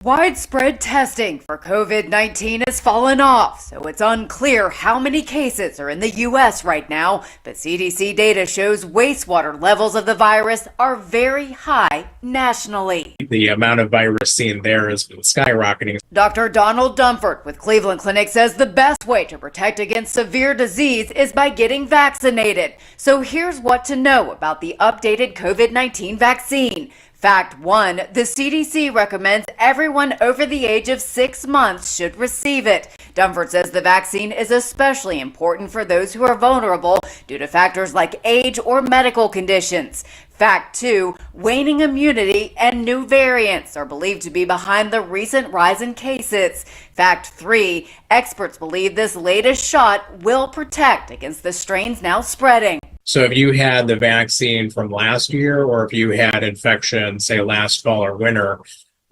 Widespread testing for COVID-19 has fallen off, so it's unclear how many cases are in the U.S. right now, but CDC data shows wastewater levels of the virus are very high nationally. The amount of virus seen there is skyrocketing. Dr. Donald Dunford with Cleveland Clinic says the best way to protect against severe disease is by getting vaccinated. So here's what to know about the updated COVID-19 vaccine. Fact 1, the CDC recommends everyone over the age of 6 months should receive it. Dunford says the vaccine is especially important for those who are vulnerable due to factors like age or medical conditions. Fact 2, waning immunity and new variants are believed to be behind the recent rise in cases. Fact 3, experts believe this latest shot will protect against the strains now spreading. So if you had the vaccine from last year, or if you had infection, say last fall or winter,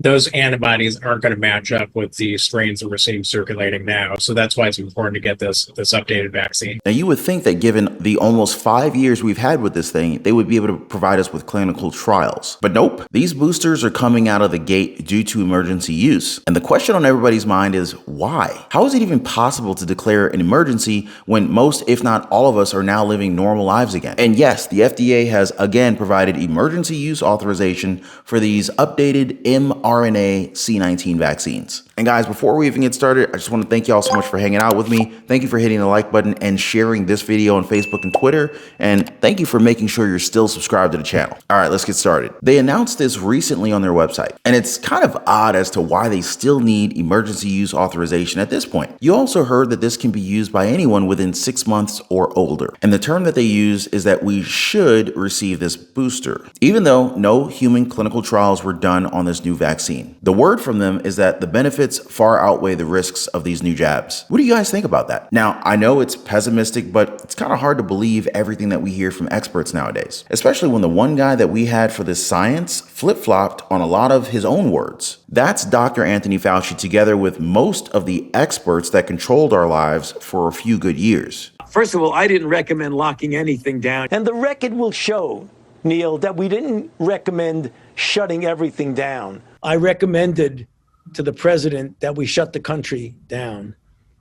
those antibodies aren't going to match up with the strains that we're seeing circulating now. So that's why it's important to get this updated vaccine. Now, you would think that given the almost 5 years we've had with this thing, they would be able to provide us with clinical trials. But nope, these boosters are coming out of the gate due to emergency use. And the question on everybody's mind is why? How is it even possible to declare an emergency when most, if not all of us, are now living normal lives again? And yes, the FDA has again provided emergency use authorization for these updated mRNA C19 vaccines. And guys, before we even get started, I just want to thank y'all so much for hanging out with me. Thank you for hitting the like button and sharing this video on Facebook and Twitter. And thank you for making sure you're still subscribed to the channel. All right, let's get started. They announced this recently on their website, and it's kind of odd as to why they still need emergency use authorization at this point. You also heard that this can be used by anyone within 6 months or older. And the term that they use is that we should receive this booster, even though no human clinical trials were done on this new vaccine. The word from them is that the benefits far outweigh the risks of these new jabs. What do you guys think about that? Now, I know it's pessimistic, but it's kind of hard to believe everything that we hear from experts nowadays, especially when the one guy that we had for this science flip-flopped on a lot of his own words. That's Dr. Anthony Fauci, together with most of the experts that controlled our lives for a few good years. First of all, I didn't recommend locking anything down. And the record will show, Neil, that we didn't recommend shutting everything down. I recommended to the president that we shut the country down.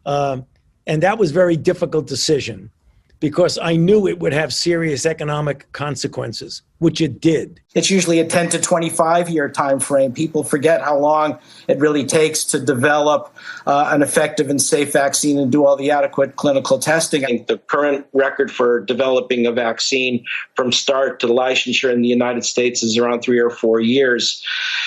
And that was a very difficult decision because I knew it would have serious economic consequences, which it did. It's usually a 10 to 25 year time frame. People forget how long it really takes to develop an effective and safe vaccine and do all the adequate clinical testing. I think the current record for developing a vaccine from start to licensure in the United States is around 3 or 4 years.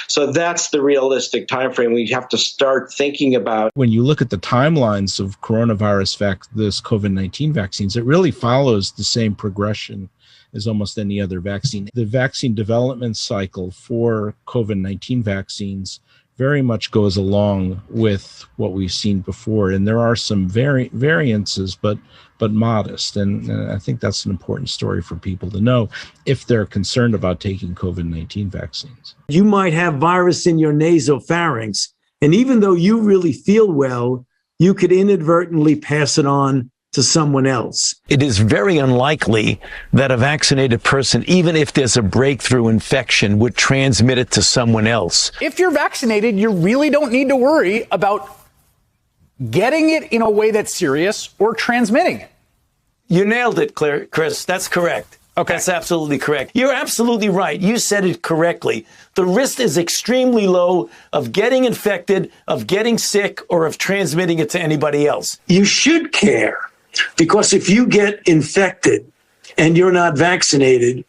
So that's the realistic time frame we have to start thinking about. When you look at the timelines of coronavirus this COVID-19 vaccines, it really follows the same progression as almost any other vaccine. The vaccine development cycle for COVID-19 vaccines very much goes along with what we've seen before. And there are some variances, but modest. And I think that's an important story for people to know if they're concerned about taking COVID-19 vaccines. You might have virus in your nasopharynx, and even though you really feel well, you could inadvertently pass it on to someone else. It is very unlikely that a vaccinated person, even if there's a breakthrough infection, would transmit it to someone else. If you're vaccinated, you really don't need to worry about getting it in a way that's serious or transmitting it. You nailed it, Chris. That's correct. Okay. That's absolutely correct. You're absolutely right. You said it correctly. The risk is extremely low of getting infected, of getting sick, or of transmitting it to anybody else. You should care. Because if you get infected and you're not vaccinated,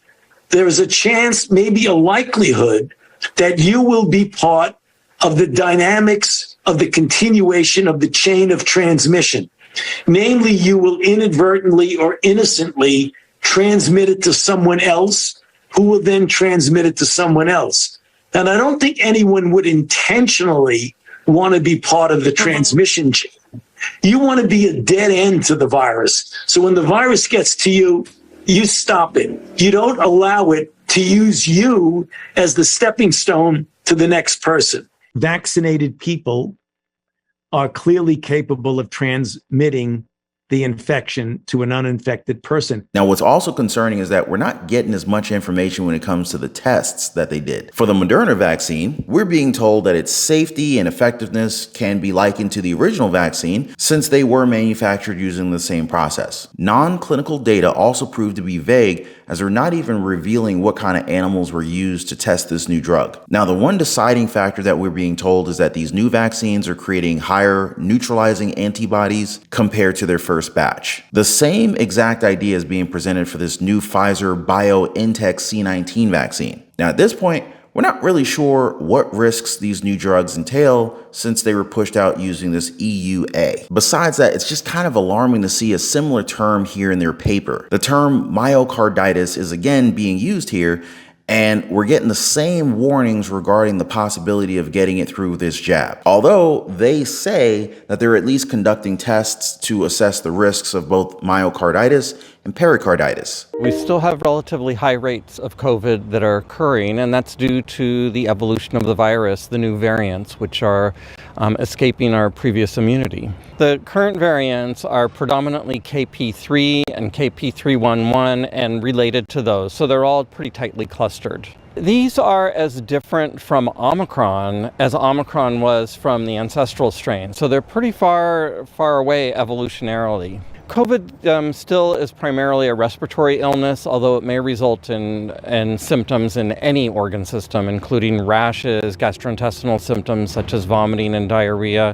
there is a chance, maybe a likelihood, that you will be part of the dynamics of the continuation of the chain of transmission. Namely, you will inadvertently or innocently transmit it to someone else, who will then transmit it to someone else. And I don't think anyone would intentionally want to be part of the transmission chain. You want to be a dead end to the virus. So when the virus gets to you, you stop it. You don't allow it to use you as the stepping stone to the next person. Vaccinated people are clearly capable of transmitting the infection to an uninfected person. Now, what's also concerning is that we're not getting as much information when it comes to the tests that they did. For the Moderna vaccine, we're being told that its safety and effectiveness can be likened to the original vaccine since they were manufactured using the same process. Non-clinical data also proved to be vague as they're not even revealing what kind of animals were used to test this new drug. Now, the one deciding factor that we're being told is that these new vaccines are creating higher neutralizing antibodies compared to their first batch. The same exact idea is being presented for this new Pfizer BioNTech C19 vaccine. Now, at this point, we're not really sure what risks these new drugs entail since they were pushed out using this EUA. Besides that, it's just kind of alarming to see a similar term here in their paper. The term myocarditis is again being used here, and we're getting the same warnings regarding the possibility of getting it through this jab. Although they say that they're at least conducting tests to assess the risks of both myocarditis and pericarditis. We still have relatively high rates of COVID that are occurring, and that's due to the evolution of the virus, the new variants, which are escaping our previous immunity. The current variants are predominantly KP3 and KP311 and related to those, so they're all pretty tightly clustered. These are as different from Omicron as Omicron was from the ancestral strain, so they're pretty far away evolutionarily. COVID still is primarily a respiratory illness, although it may result in symptoms in any organ system, including rashes, gastrointestinal symptoms such as vomiting and diarrhea.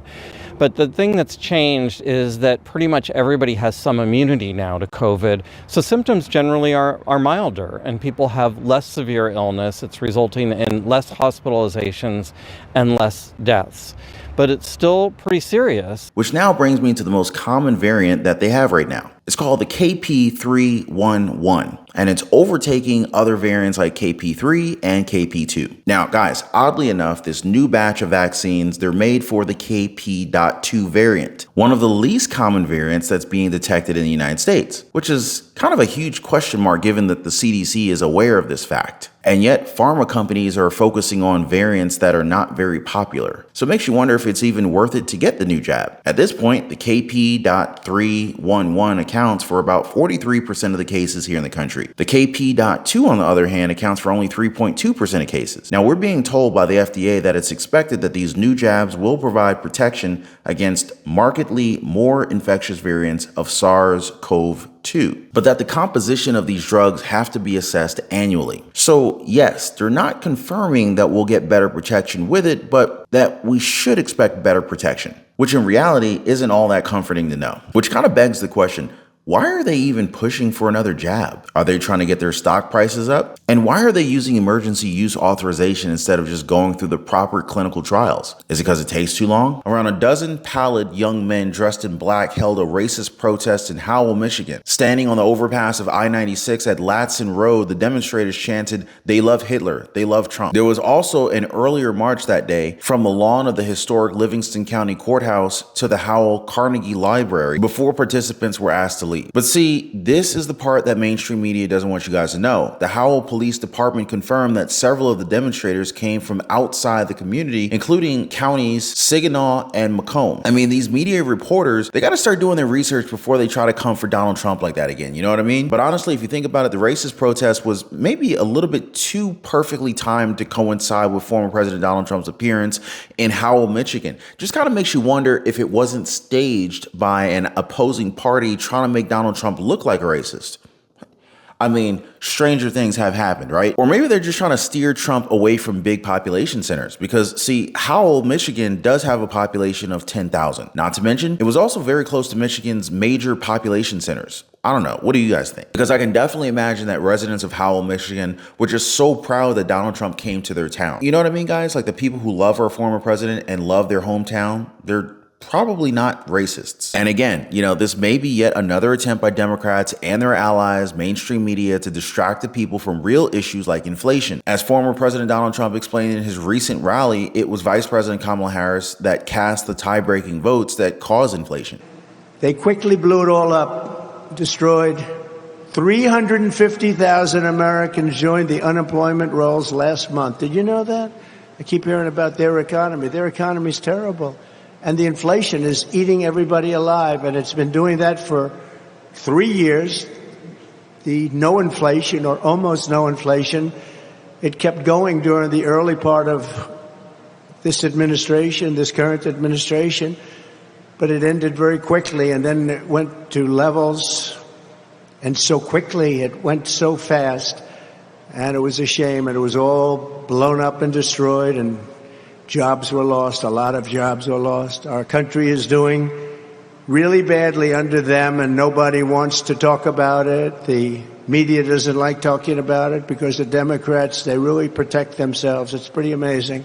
But the thing that's changed is that pretty much everybody has some immunity now to COVID. So symptoms generally are milder, and people have less severe illness. It's resulting in less hospitalizations and less deaths. But it's still pretty serious. Which now brings me to the most common variant that they have right now. It's called the KP311, and it's overtaking other variants like KP3 and KP2. Now, guys, oddly enough, this new batch of vaccines, they're made for the KP.2 variant, one of the least common variants that's being detected in the United States, which is kind of a huge question mark given that the CDC is aware of this fact. And yet, pharma companies are focusing on variants that are not very popular. So it makes you wonder if it's even worth it to get the new jab. At this point, the KP.311 accounts for about 43% of the cases here in the country. The KP.2, on the other hand, accounts for only 3.2% of cases. Now, we're being told by the FDA that it's expected that these new jabs will provide protection against markedly more infectious variants of SARS-CoV-2, but that the composition of these drugs have to be assessed annually. So yes, they're not confirming that we'll get better protection with it, but that we should expect better protection, which in reality isn't all that comforting to know. Which kind of begs the question, why are they even pushing for another jab? Are they trying to get their stock prices up? And why are they using emergency use authorization instead of just going through the proper clinical trials? Is it because it takes too long? Around a dozen pallid young men dressed in black held a racist protest in Howell, Michigan. Standing on the overpass of I-96 at Latson Road, the demonstrators chanted, "They love Hitler, they love Trump." There was also an earlier march that day from the lawn of the historic Livingston County Courthouse to the Howell Carnegie Library before participants were asked to leave. But see, this is the part that mainstream media doesn't want you guys to know. The Howell Police Department confirmed that several of the demonstrators came from outside the community, including counties Saginaw and Macomb. I mean, these media reporters, they got to start doing their research before they try to come for Donald Trump like that again. You know what I mean? But honestly, if you think about it, the racist protest was maybe a little bit too perfectly timed to coincide with former President Donald Trump's appearance in Howell, Michigan. Just kind of makes you wonder if it wasn't staged by an opposing party trying to make Donald Trump look like a racist. I mean, stranger things have happened, right? Or maybe they're just trying to steer Trump away from big population centers because, see, Howell, Michigan does have a population of 10,000. Not to mention, it was also very close to Michigan's major population centers. I don't know. What do you guys think? Because I can definitely imagine that residents of Howell, Michigan were just so proud that Donald Trump came to their town. You know what I mean, guys? Like the people who love our former president and love their hometown, they're probably not racists. And again, you know, this may be yet another attempt by Democrats and their allies, mainstream media, to distract the people from real issues like inflation. As former President Donald Trump explained in his recent rally, it was Vice President Kamala Harris that cast the tie-breaking votes that caused inflation. They quickly blew it all up, destroyed. 350,000 Americans joined the unemployment rolls last month. Did you know that? I keep hearing about their economy. Their economy's terrible. and the inflation is eating everybody alive, and it's been doing that for 3 years. The no inflation or almost no inflation, it kept going during the early part of this administration, this current administration, but it ended very quickly, and then it went to levels, and so quickly, it went so fast, and it was a shame, and it was all blown up and destroyed, and jobs were lost. A lot of jobs were lost. Our country is doing really badly under them, and nobody wants to talk about it. The media doesn't like talking about it because the Democrats, they really protect themselves. It's pretty amazing.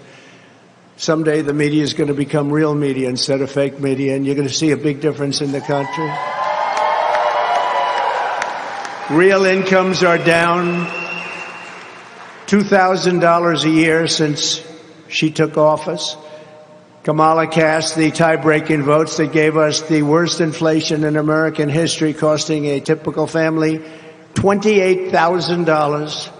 Someday the media is going to become real media instead of fake media, and you're going to see a big difference in the country. Real incomes are down $2,000 a year since she took office. Kamala cast the tie-breaking votes that gave us the worst inflation in American history, costing a typical family $28,000.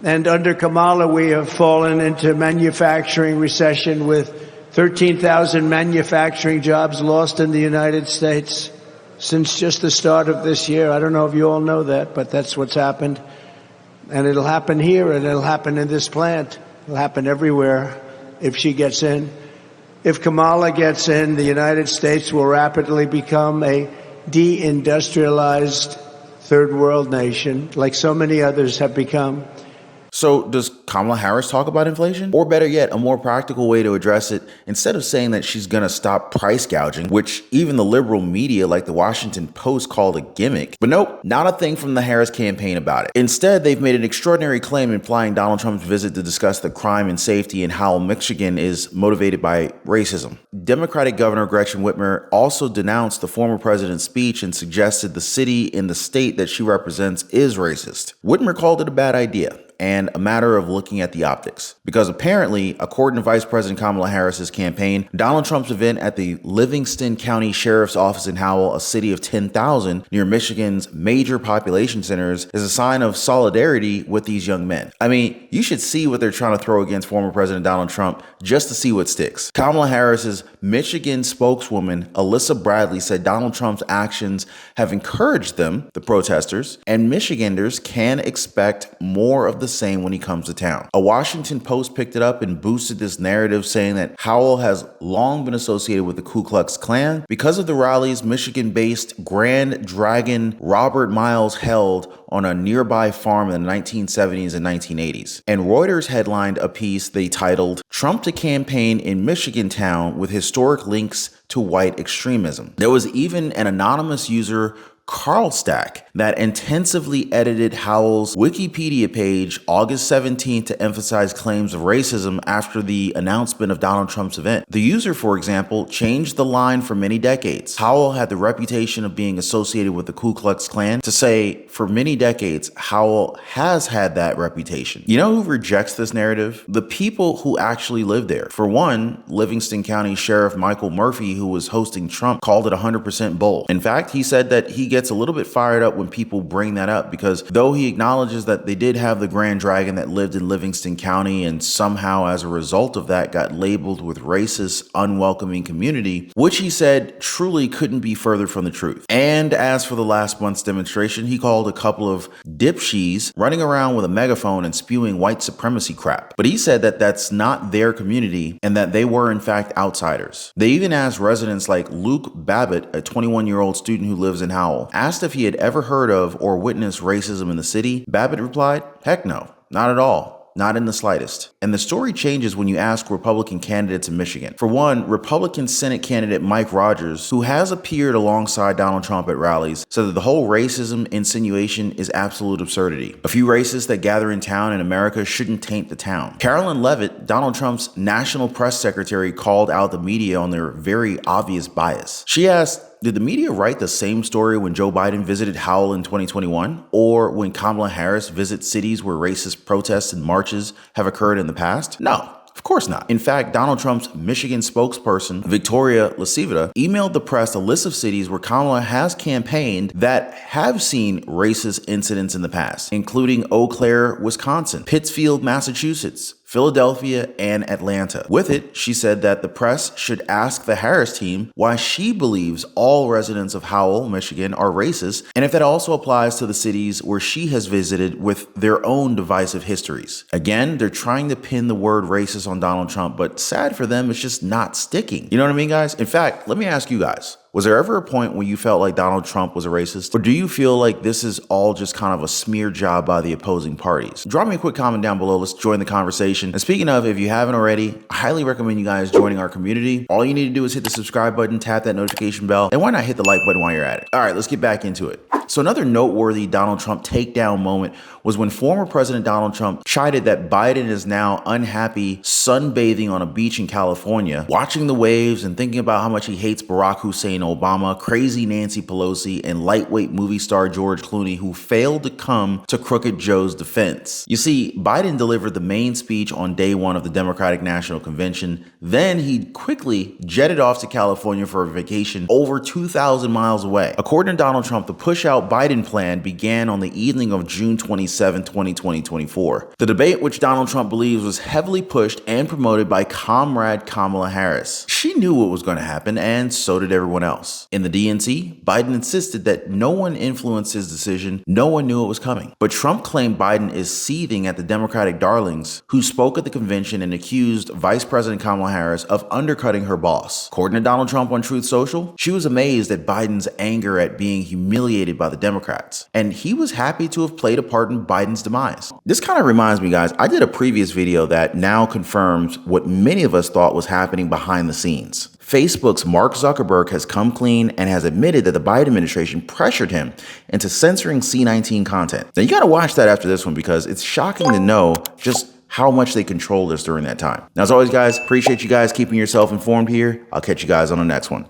And under Kamala, we have fallen into manufacturing recession with 13,000 manufacturing jobs lost in the United States since just the start of this year. I don't know if you all know that, but that's what's happened. And it'll happen here, and it'll happen in this plant. It'll happen everywhere if she gets in. If Kamala gets in, the United States will rapidly become a deindustrialized third world nation, like so many others have become. So does Kamala Harris talk about inflation? Or better yet, a more practical way to address it, instead of saying that she's going to stop price gouging, which even the liberal media like the Washington Post called a gimmick. But nope, not a thing from the Harris campaign about it. Instead, they've made an extraordinary claim implying Donald Trump's visit to discuss the crime and safety in Howell, Michigan is motivated by racism. Democratic Governor Gretchen Whitmer also denounced the former president's speech and suggested the city in the state that she represents is racist. Whitmer called it a bad idea and a matter of looking at the optics. Because apparently, according to Vice President Kamala Harris's campaign, Donald Trump's event at the Livingston County Sheriff's Office in Howell, a city of 10,000 near Michigan's major population centers, is a sign of solidarity with these young men. I mean, you should see what they're trying to throw against former President Donald Trump just to see what sticks. Kamala Harris's Michigan spokeswoman, Alyssa Bradley, said Donald Trump's actions have encouraged them, the protesters, and Michiganders can expect more of the same when he comes to town. A Washington Post picked it up and boosted this narrative, saying that Howell has long been associated with the Ku Klux Klan because of the rallies Michigan-based Grand Dragon Robert Miles held on a nearby farm in the 1970s and 1980s. And Reuters headlined a piece they titled, "Trump to Campaign in Michigan Town with Historic Links to White Extremism." There was even an anonymous user, Carl Stack, that intensively edited Howell's Wikipedia page August 17th to emphasize claims of racism after the announcement of Donald Trump's event. The user, for example, changed the line for many decades. Howell had the reputation of being associated with the Ku Klux Klan to say, for many decades, Howell has had that reputation. You know who rejects this narrative? The people who actually live there. For one, Livingston County Sheriff Michael Murphy, who was hosting Trump, called it 100% bull. In fact, he said that he gets a little bit fired up when people bring that up, because though he acknowledges that they did have the Grand Dragon that lived in Livingston County and somehow as a result of that got labeled with racist, unwelcoming community, which he said truly couldn't be further from the truth. And as for the last month's demonstration, he called a couple of dipshees running around with a megaphone and spewing white supremacy crap. But he said that that's not their community and that they were in fact outsiders. They even asked residents like Luke Babbitt, a 21-year-old student who lives in Howell, asked if he had ever heard of or witnessed racism in the city. Babbitt replied, "Heck no, not at all. Not in the slightest." And the story changes when you ask Republican candidates in Michigan. For one, Republican Senate candidate Mike Rogers, who has appeared alongside Donald Trump at rallies, said that the whole racism insinuation is absolute absurdity. A few racists that gather in town in America shouldn't taint the town. Carolyn Leavitt, Donald Trump's national press secretary, called out the media on their very obvious bias. She asked, did the media write the same story when Joe Biden visited Howell in 2021, or when Kamala Harris visits cities where racist protests and marches have occurred in the past? No. Of course not. In fact, Donald Trump's Michigan spokesperson, Victoria Lasivita, emailed the press a list of cities where Kamala has campaigned that have seen racist incidents in the past, including Eau Claire, Wisconsin, Pittsfield, Massachusetts, Philadelphia, and Atlanta. With it, she said that the press should ask the Harris team why she believes all residents of Howell, Michigan are racist, and if that also applies to the cities where she has visited with their own divisive histories. Again, they're trying to pin the word racist on Donald Trump, but sad for them, it's just not sticking. You know what I mean, guys? In fact, let me ask you guys. Was there ever a point when you felt like Donald Trump was a racist? Or do you feel like this is all just kind of a smear job by the opposing parties? Drop me a quick comment down below. Let's join the conversation. And speaking of, if you haven't already, I highly recommend you guys joining our community. All you need to do is hit the subscribe button, tap that notification bell, and why not hit the like button while you're at it? All right, let's get back into it. So another noteworthy Donald Trump takedown moment was when former President Donald Trump chided that Biden is now unhappy sunbathing on a beach in California, watching the waves and thinking about how much he hates Barack Hussein Obama, crazy Nancy Pelosi, and lightweight movie star George Clooney, who failed to come to Crooked Joe's defense. You see, Biden delivered the main speech on day one of the Democratic National Convention. Then he quickly jetted off to California for a vacation over 2,000 miles away. According to Donald Trump, the push-out Biden plan began on the evening of June 27, 2024. The debate, which Donald Trump believes was heavily pushed and promoted by comrade Kamala Harris. She knew what was going to happen, and so did everyone else. In the DNC, Biden insisted that no one influenced his decision, no one knew it was coming. But Trump claimed Biden is seething at the Democratic darlings who spoke at the convention and accused Vice President Kamala Harris of undercutting her boss. According to Donald Trump on Truth Social, she was amazed at Biden's anger at being humiliated by the Democrats, and he was happy to have played a part in Biden's demise. This kind of reminds me, guys, I did a previous video that now confirms what many of us thought was happening behind the scenes. Facebook's Mark Zuckerberg has come clean and has admitted that the Biden administration pressured him into censoring C-19 content. Now you gotta watch that after this one because it's shocking to know just how much they controlled us during that time. Now, as always, guys, appreciate you guys keeping yourself informed here. I'll catch you guys on the next one.